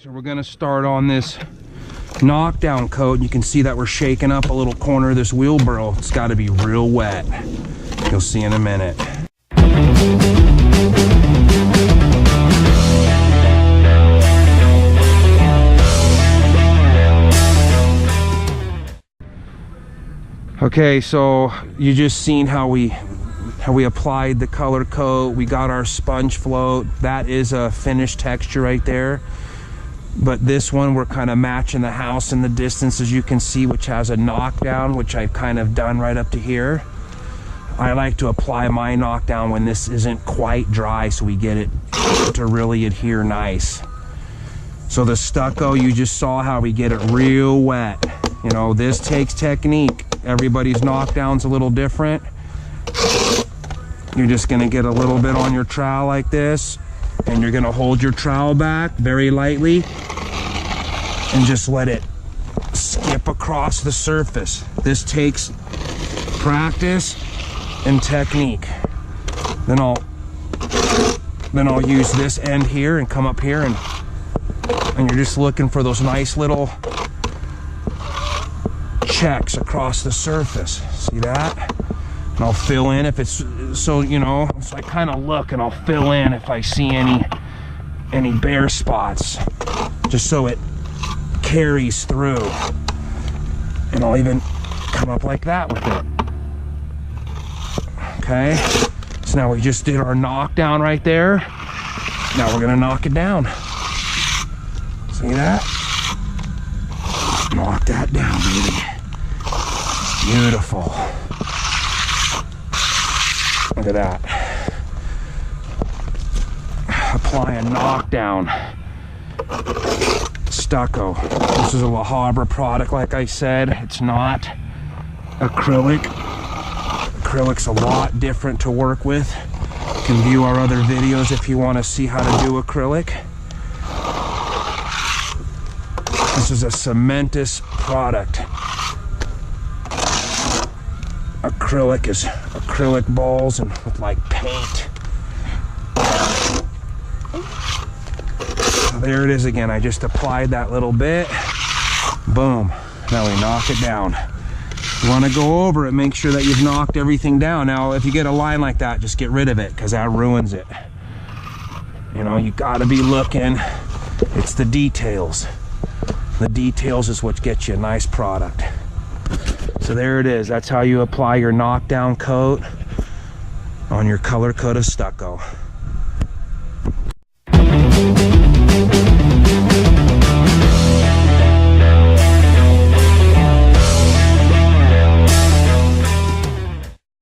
So we're gonna start on this knockdown coat. You can see that we're shaking up a little corner of this wheelbarrow. It's got to be real wet. You'll see in a minute. Okay, so you just seen how we applied the color coat. We got our sponge float. That is a finished texture right there. But this one, we're kind of matching the house in the distance, as you can see, which has a knockdown, which I've kind of done right up to here. I like to apply my knockdown when this isn't quite dry, so we get it to really adhere nice. So the stucco, you just saw how we get it real wet. You know, this takes technique. Everybody's knockdown's a little different. You're just gonna get a little bit on your trowel like this, and you're gonna hold your trowel back very lightly and just let it skip across the surface. This takes practice and technique. Then I'll use this end here and come up here, and you're just looking for those nice little checks across the surface. See that? And I'll fill in if it's, so you know, so I kind of look and I'll fill in if I see any bare spots, just so it carries through. And I'll even come up like that with it. Okay, so now we just did our knockdown right there. Now we're gonna knock it down. See that? Knock that down, baby. Beautiful. Look at that. Apply a knockdown stucco. This is a La Habra product, like I said. It's not acrylic. Acrylic's a lot different to work with. You can view our other videos if you want to see how to do acrylic. This is a cementous product. Acrylic is acrylic balls and with like paint. So there it is again. I just applied that little bit. Boom. Now we knock it down. You want to go over it, make sure that you've knocked everything down. Now if you get a line like that, just get rid of it, because that ruins it. You know, you got to be looking. It's the details. The details is what gets you a nice product. So there it is. That's how you apply your knockdown coat on your color coat of stucco.